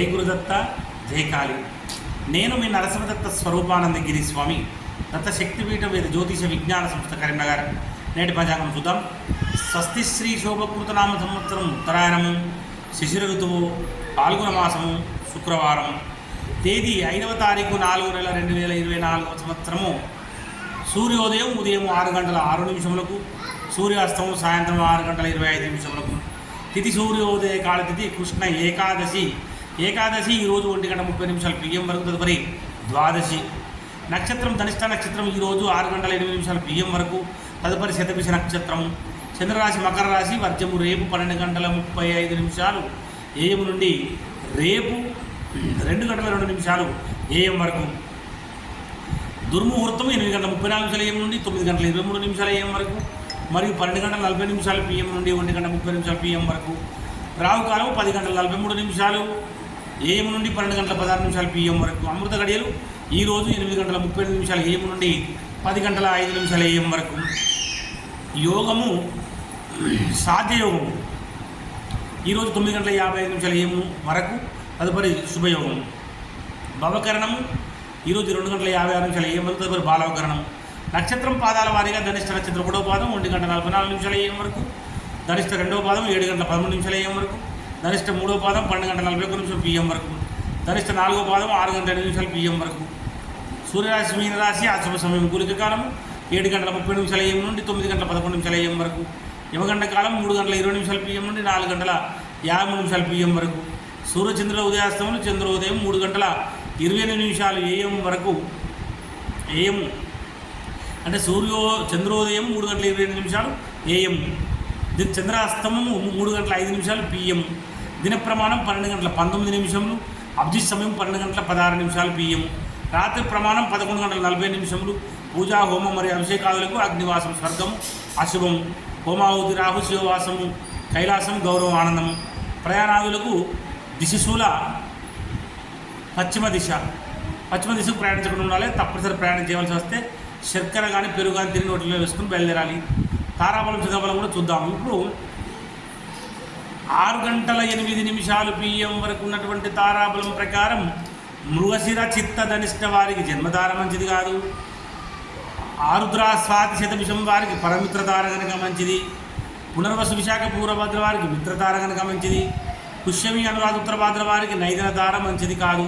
జై గురుదత్త, జై కాళీ. నేను మీ నరసింహదత్త స్వరూపానందగిరి స్వామి, దత్త శక్తిపీఠ వేద జ్యోతిష విజ్ఞాన సంస్థ కరీంనగర్. నేటి పంచాంగం చూద్దాం. స్వస్తి శ్రీ శోభకృతనామ సంవత్సరం ఉత్తరాయణము, శిశిర ఋతువు, పాల్గొన మాసము, శుక్రవారం, తేదీ 5వ తారీఖు 4వ నెల 2024 సంవత్సరము. సూర్యోదయం ఉదయం 6:06 సూర్యాస్తమం సాయంత్రం 6:25. తిథి సూర్యోదయ కాల తిథి కృష్ణ ఏకాదశి ఈరోజు 1:30 PM వరకు. తదుపరి ద్వాదశి. నక్షత్రం ధనిష్ట నక్షత్రం ఈరోజు 6:08 PM వరకు. తదుపరి శతభిష నక్షత్రం. చంద్రరాశి మకర రాశి. వర్జము రేపు 12:35 AM నుండి రేపు 2:02 AM వరకు. దుర్ముహూర్తం 8:34 AM నుండి 9:23 AM వరకు మరియు 12:40 PM నుండి 1:30 PM వరకు. రావుకాలం 10:43 AM నుండి 12:16 PM వరకు. అమృత గడియలు ఈరోజు 8:30 AM నుండి 10:05 AM వరకు. యోగము సాధ్యయోగము ఈరోజు 9:55 AM వరకు. తదుపరి శుభయోగము. భవకరణము ఈరోజు 2:56 AM వరకు. తదుపరి బాలవకరణం. నక్షత్రం పాదాల వారీగా ధనిష్ట నక్షత్రం 1వ పాదం 1:44 AM వరకు. ధనిష్ట 2వ పాదం 7:13 AM వరకు. ధనిష్ట 3వ పాదం 12:41 PM వరకు. ధనిష్ట 4వ పాదం 6:02 PM వరకు. సూర్యరాశి మీనరాశి. అశుభ సమయం గుళిక కాలం 7:30 AM నుండి 9:11 AM వరకు. యమగండ కాలం 3:20 PM నుండి 4:53 PM వరకు. సూర్యచంద్రుల ఉదయాస్తములు చంద్రోదయం 3:28 AM వరకు. AM అంటే చంద్రోదయం 3:28 AM. చంద్రాస్తమము 3:05 PM. దిన ప్రమాణం 12:19. అభిజిత్ సమయం 12:16 PM. రాత్రి ప్రమాణం 11:40. పూజా హోమం మరియు అభిషేకాదులకు అగ్నివాసం స్వర్గం అశుభం. హోమాహుతి రాహు శివవాసము కైలాసం గౌరవం ఆనందం. ప్రయాణాదులకు దిశశూల పశ్చిమ దిశకు ప్రయాణించకుండా ఉండాలి. తప్పనిసరి ప్రయాణం చేయవలసి వస్తే శర్కర కానీ పెరుగు కానీ తిరిగి నోటిలో వేసుకుని బయలుదేరాలి. తారాబలం చదవబలం కూడా చూద్దాము. ఇప్పుడు 6:08 PM వరకు ఉన్నటువంటి తారాబలం ప్రకారం మృగశిర చిత్త ధనిష్ట వారికి జన్మతార మంచిది కాదు. ఆరుద్ర స్వాతి శతభిషం వారికి పరమిత్రతార కనుక మంచిది. పునర్వసు విశాఖ పూర్వభద్ర వారికి మిత్రతార కనుక మంచిది. పుష్యమి అనురాధ ఉత్తరభద్ర వారికి నైదన తార మంచిది కాదు.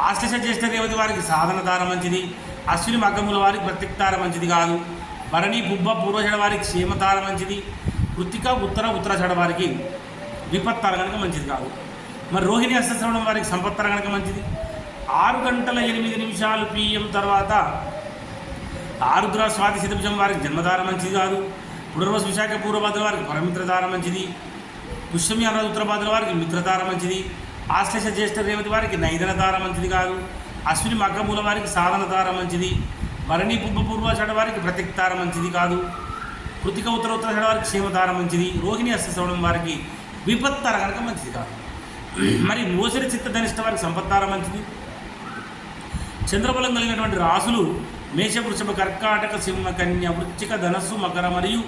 ఆశ్లేష జ్యేష్ఠ రేవతి వారికి సాధన తార మంచిది. అశ్విని మగ్గముల వారికి ప్రత్యక్తార మంచిది కాదు. భరణి పుబ్బ పూర్వషడ వారికి క్షేమతార మంచిది. కృత్తిక ఉత్తరాషడ వారికి విపత్తార కనుక మంచిది కాదు. మరి రోహిణి హస్తశ్రవణం వారికి సంపత్తార కనుక మంచిది. 6:08 PM తర్వాత ఆరుద్ర స్వాతి శతభిషం వారికి జన్మతార మంచిది కాదు. పునర్వసు విశాఖ పూర్వభద్ర వారికి పరమిత్రతార మంచిది. పుష్యమి అనురాధ ఉత్తరభద్ర వారికి మిత్రతార మంచిది. ఆశ్లేష జ్యేష్ఠ రేవతి వారికి నైదన తార మంచిది కాదు. అశ్విని మగ్గమూల వారికి సాధన తార మంచిది. భరణి పుబ్బ పూర్వాషాఢ వారికి ప్రత్యక్తార మంచిది కాదు. కృతిక ఉత్తరాషాఢ వారికి క్షేమతార మంచిది. రోహిణి హస్తశ్రవణం వారికి విపత్తార కనుక మంచిది కాదు. మరి మోసరి చిత్త ధనిష్ట వారికి సంపత్తార మంచిది. చంద్రబలం కలిగినటువంటి రాసులు మేష వృషభ కర్కాటక సింహ కన్య వృశ్చిక ధనస్సు మకర మరియు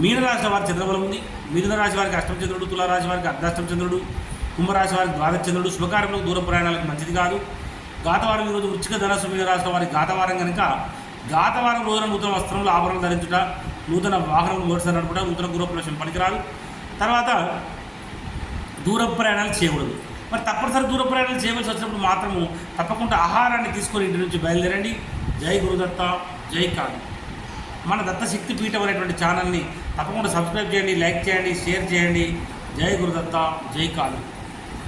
మీనరాశి వారికి చంద్రబలం ఉంది. మిథున రాశి వారికి అష్టమ చంద్రుడు, తులారాశి వారికి అర్ధాష్టమ చంద్రుడు, కుంభరాశి వారికి ద్వాదశ చంద్రుడు. శుభకార్యంలో దూర ప్రయాణాలకు మంచిది కాదు. గాతవారం ఈరోజు వృశ్చిక ధనస్సు మీనరాశి వారికి గాతవారం కనుక గాతవారం రోజున నూతన వస్త్రములు ఆభరణం ధరించుట, నూతన వాహనం మోటార్ నడుపుట, నూతన గృహప్రవేశం పనికిరాదు. తర్వాత దూర ప్రయాణాలు చేయకూడదు. మరి తప్పనిసరి దూర ప్రయాణాలు చేయవలసి వచ్చినప్పుడు మాత్రము తప్పకుండా ఆహారాన్ని తీసుకొని ఇంటి నుంచి బయలుదేరండి. జై గురుదత్త, జై కాళీ. మన దత్త శక్తి పీఠం అనేటువంటి ఛానల్ని తప్పకుండా సబ్స్క్రైబ్ చేయండి, లైక్ చేయండి, షేర్ చేయండి. జై గురుదత్త, జై కాళీ.